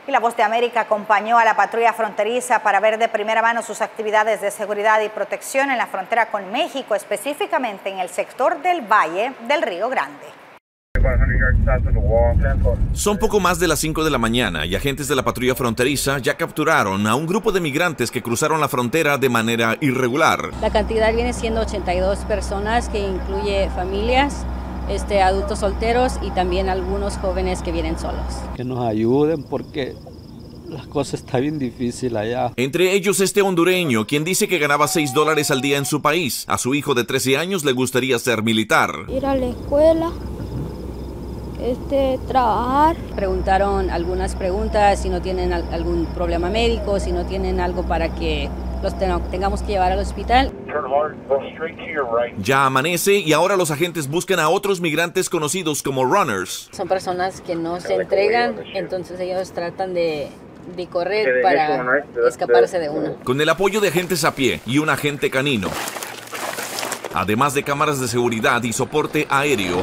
Y la Voz de América acompañó a la patrulla fronteriza para ver de primera mano sus actividades de seguridad y protección en la frontera con México, específicamente en el sector del Valle del Río Grande. Son poco más de las 5 de la mañana y agentes de la patrulla fronteriza ya capturaron a un grupo de migrantes que cruzaron la frontera de manera irregular. La cantidad viene siendo 82 personas, que incluye familias, adultos solteros y también algunos jóvenes que vienen solos. Que nos ayuden porque las cosas están bien difíciles allá. Entre ellos este hondureño, quien dice que ganaba $6 al día en su país. A su hijo de 13 años le gustaría ser militar. Ir a la escuela, trabajar. Preguntaron algunas preguntas, si no tienen algún problema médico, si no tienen algo para que los tengamos que llevar al hospital. Ya amanece y ahora los agentes buscan a otros migrantes conocidos como runners. Son personas que no se entregan, entonces ellos tratan de correr para escaparse de uno. Con el apoyo de agentes a pie y un agente canino, además de cámaras de seguridad y soporte aéreo,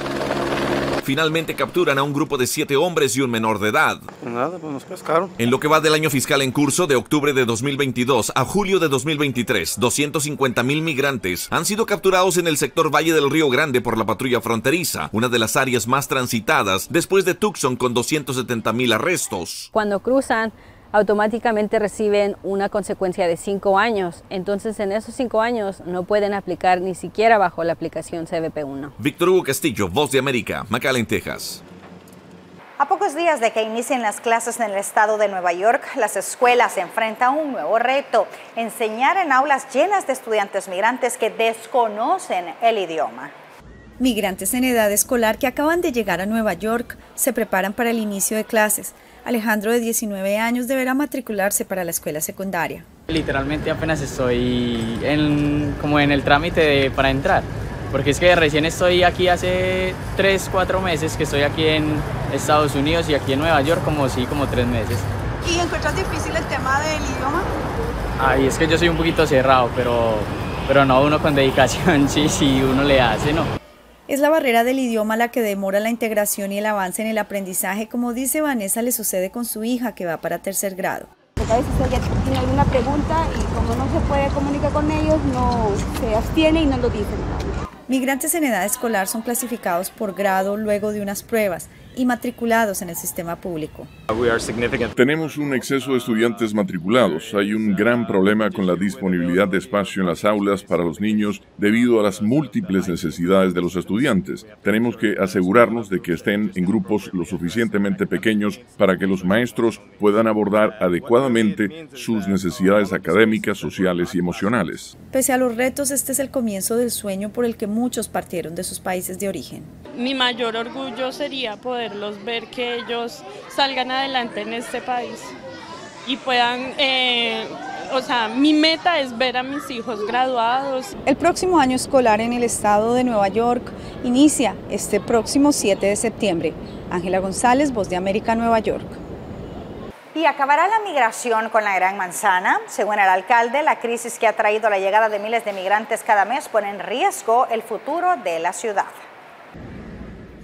finalmente capturan a un grupo de 7 hombres y un menor de edad. Nada, pues nos pescaron. En lo que va del año fiscal en curso, de octubre de 2022 a julio de 2023, 250,000 migrantes han sido capturados en el sector Valle del Río Grande por la patrulla fronteriza, una de las áreas más transitadas después de Tucson, con 270,000 arrestos. Cuando cruzan, automáticamente reciben una consecuencia de 5 años. Entonces, en esos 5 años no pueden aplicar ni siquiera bajo la aplicación CBP-1. Víctor Hugo Castillo, Voz de América, McAllen, Texas. A pocos días de que inicien las clases en el estado de Nueva York, las escuelas se enfrentan a un nuevo reto: enseñar en aulas llenas de estudiantes migrantes que desconocen el idioma. Migrantes en edad escolar que acaban de llegar a Nueva York se preparan para el inicio de clases. Alejandro, de 19 años, deberá matricularse para la escuela secundaria. Literalmente apenas estoy como en el trámite para entrar, porque es que recién estoy aquí hace 3-4 meses que estoy aquí en Estados Unidos y aquí en Nueva York como 3 meses. ¿Y encuentras difícil el tema del idioma? Ay, es que yo soy un poquito cerrado, pero no, uno con dedicación, sí, uno le hace, ¿no? Es la barrera del idioma la que demora la integración y el avance en el aprendizaje, como dice Vanessa, le sucede con su hija que va para 3er grado. A veces ella tiene alguna pregunta y como no se puede comunicar con ellos, no se abstiene y no lo dicen. Migrantes en edad escolar son clasificados por grado luego de unas pruebas y matriculados en el sistema público. Tenemos un exceso de estudiantes matriculados. Hay un gran problema con la disponibilidad de espacio en las aulas para los niños debido a las múltiples necesidades de los estudiantes. Tenemos que asegurarnos de que estén en grupos lo suficientemente pequeños para que los maestros puedan abordar adecuadamente sus necesidades académicas, sociales y emocionales. Pese a los retos, este es el comienzo del sueño por el que muchos partieron de sus países de origen. Mi mayor orgullo sería poderlos ver que ellos salgan adelante en este país y puedan, mi meta es ver a mis hijos graduados. El próximo año escolar en el estado de Nueva York inicia este próximo 7 de septiembre. Ángela González, Voz de América, Nueva York. ¿Y acabará la migración con la Gran Manzana? Según el alcalde, la crisis que ha traído la llegada de miles de migrantes cada mes pone en riesgo el futuro de la ciudad.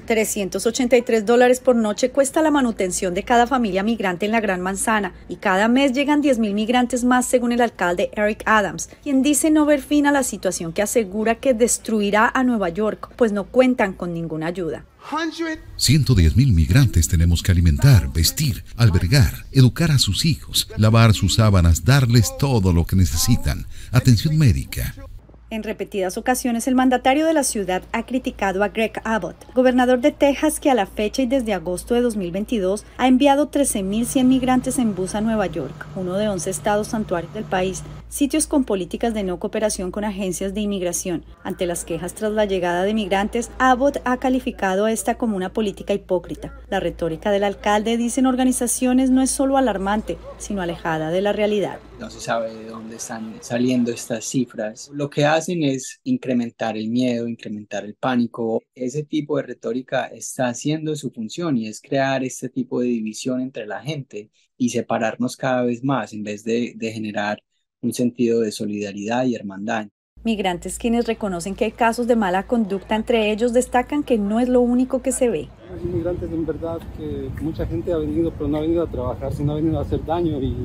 $383 por noche cuesta la manutención de cada familia migrante en la Gran Manzana y cada mes llegan 10.000 migrantes más, según el alcalde Eric Adams, quien dice no ver fin a la situación que asegura que destruirá a Nueva York, pues no cuentan con ninguna ayuda. 110.000 migrantes tenemos que alimentar, vestir, albergar, educar a sus hijos, lavar sus sábanas, darles todo lo que necesitan, atención médica. En repetidas ocasiones, el mandatario de la ciudad ha criticado a Greg Abbott, gobernador de Texas, que a la fecha y desde agosto de 2022 ha enviado 13.100 migrantes en bus a Nueva York, uno de 11 estados santuarios del país, sitios con políticas de no cooperación con agencias de inmigración. Ante las quejas tras la llegada de migrantes, Abbott ha calificado a esta como una política hipócrita. La retórica del alcalde, dicen organizaciones, no es solo alarmante, sino alejada de la realidad. No se sabe de dónde están saliendo estas cifras. Lo que hacen es incrementar el miedo, incrementar el pánico. Ese tipo de retórica está haciendo su función y es crear este tipo de división entre la gente y separarnos cada vez más en vez de generar un sentido de solidaridad y hermandad. Migrantes quienes reconocen que hay casos de mala conducta entre ellos destacan que no es lo único que se ve. Hay inmigrantes en verdad que mucha gente ha venido, pero no ha venido a trabajar, sino ha venido a hacer daño y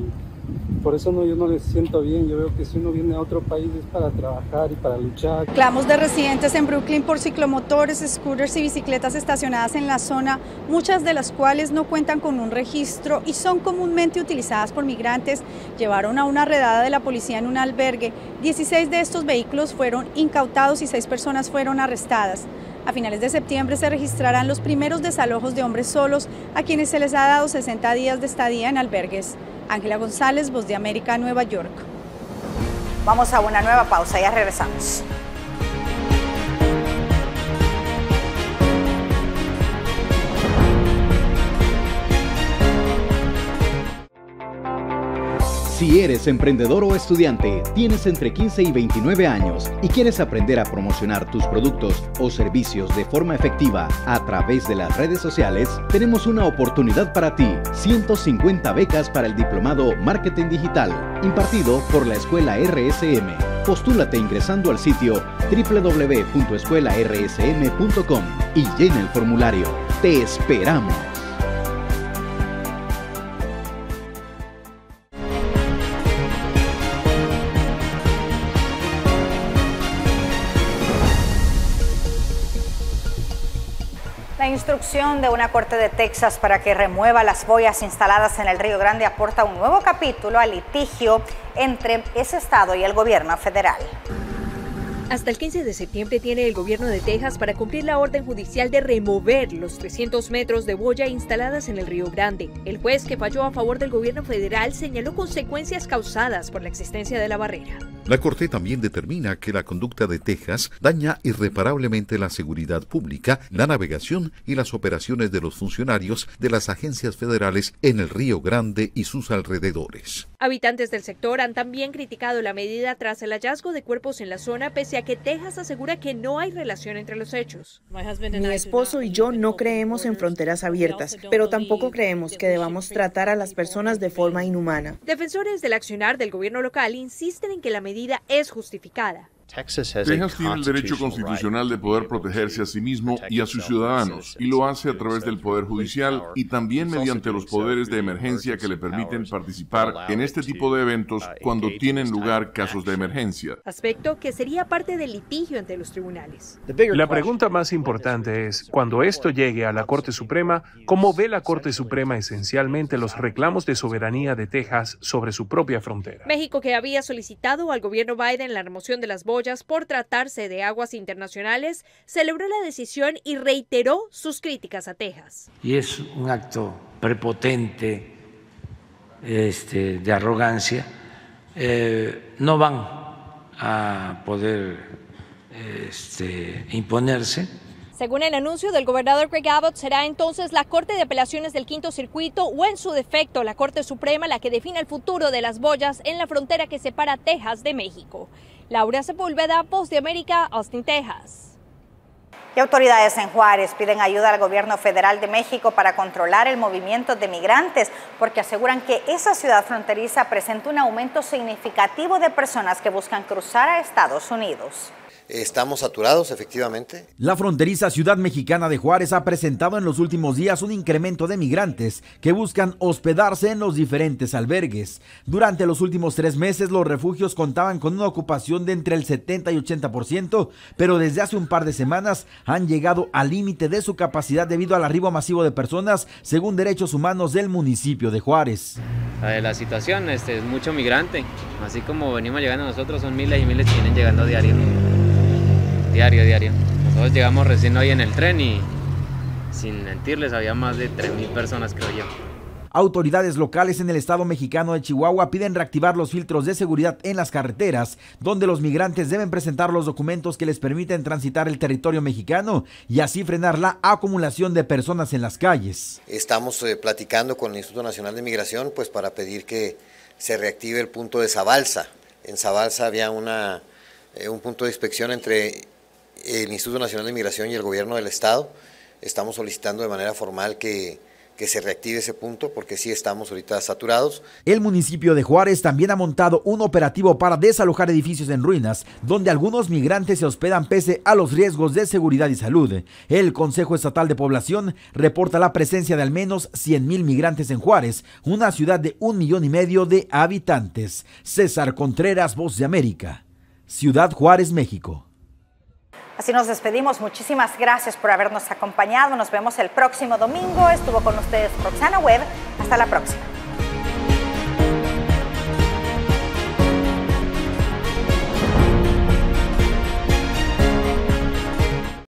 por eso yo no les siento bien. Yo veo que si uno viene a otro país es para trabajar y para luchar. Clamos de residentes en Brooklyn por ciclomotores, scooters y bicicletas estacionadas en la zona, muchas de las cuales no cuentan con un registro y son comúnmente utilizadas por migrantes, llevaron a una redada de la policía en un albergue. 16 de estos vehículos fueron incautados y 6 personas fueron arrestadas. A finales de septiembre se registrarán los primeros desalojos de hombres solos a quienes se les ha dado 60 días de estadía en albergues. Ángela González, Voz de América, Nueva York. Vamos a una nueva pausa, ya regresamos. Si eres emprendedor o estudiante, tienes entre 15 y 29 años y quieres aprender a promocionar tus productos o servicios de forma efectiva a través de las redes sociales, tenemos una oportunidad para ti. 150 becas para el diplomado Marketing Digital, impartido por la Escuela RSM. Postúlate ingresando al sitio www.escuelarsm.com y llena el formulario. ¡Te esperamos! La instrucción de una corte de Texas para que remueva las boyas instaladas en el Río Grande aporta un nuevo capítulo al litigio entre ese estado y el gobierno federal. Hasta el 15 de septiembre tiene el gobierno de Texas para cumplir la orden judicial de remover los 300 metros de boya instaladas en el Río Grande. El juez que falló a favor del gobierno federal señaló consecuencias causadas por la existencia de la barrera. La Corte también determina que la conducta de Texas daña irreparablemente la seguridad pública, la navegación y las operaciones de los funcionarios de las agencias federales en el Río Grande y sus alrededores. Habitantes del sector han también criticado la medida tras el hallazgo de cuerpos en la zona, pese a que Texas asegura que no hay relación entre los hechos. Mi esposo y yo no creemos en fronteras abiertas, pero tampoco creemos que debamos tratar a las personas de forma inhumana. Defensores del accionar del gobierno local insisten en que la medida es justificada. Texas tiene el derecho constitucional de poder protegerse a sí mismo y a sus ciudadanos, y lo hace a través del Poder Judicial y también mediante los poderes de emergencia que le permiten participar en este tipo de eventos cuando tienen lugar casos de emergencia. Aspecto que sería parte del litigio ante los tribunales. La pregunta más importante es, cuando esto llegue a la Corte Suprema, ¿cómo ve la Corte Suprema esencialmente los reclamos de soberanía de Texas sobre su propia frontera? México, que había solicitado al gobierno Biden la remoción de las boyas por tratarse de aguas internacionales, celebró la decisión y reiteró sus críticas a Texas. Y es un acto prepotente, de arrogancia. No van a poder imponerse. Según el anuncio del gobernador Greg Abbott, será entonces la Corte de Apelaciones del Quinto Circuito o, en su defecto, la Corte Suprema la que defina el futuro de las boyas en la frontera que separa Texas de México. Laura Sepúlveda, Voz de América, Austin, Texas. Y autoridades en Juárez piden ayuda al gobierno federal de México para controlar el movimiento de migrantes, porque aseguran que esa ciudad fronteriza presenta un aumento significativo de personas que buscan cruzar a Estados Unidos. Estamos saturados, efectivamente. La fronteriza ciudad mexicana de Juárez ha presentado en los últimos días un incremento de migrantes que buscan hospedarse en los diferentes albergues. Durante los últimos 3 meses, los refugios contaban con una ocupación de entre el 70 y 80%, pero desde hace un par de semanas han llegado al límite de su capacidad debido al arribo masivo de personas, según Derechos Humanos del municipio de Juárez. La situación es mucho migrante, así como venimos llegando nosotros, son miles y miles que vienen llegando diario. Diario. Nosotros llegamos recién hoy en el tren y, sin mentirles, había más de 3,000 personas, creo yo. Autoridades locales en el estado mexicano de Chihuahua piden reactivar los filtros de seguridad en las carreteras, donde los migrantes deben presentar los documentos que les permiten transitar el territorio mexicano y así frenar la acumulación de personas en las calles. Estamos platicando con el Instituto Nacional de Migración pues para pedir que se reactive el punto de Zabalza. En Zabalza había un punto de inspección entre el Instituto Nacional de Migración y el gobierno del estado. Estamos solicitando de manera formal que se reactive ese punto porque sí estamos ahorita saturados. El municipio de Juárez también ha montado un operativo para desalojar edificios en ruinas, donde algunos migrantes se hospedan pese a los riesgos de seguridad y salud. El Consejo Estatal de Población reporta la presencia de al menos 100,000 migrantes en Juárez, una ciudad de 1,5 millones de habitantes. César Contreras, Voz de América, Ciudad Juárez, México. Así nos despedimos. Muchísimas gracias por habernos acompañado. Nos vemos el próximo domingo. Estuvo con ustedes Roxana Webb. Hasta la próxima.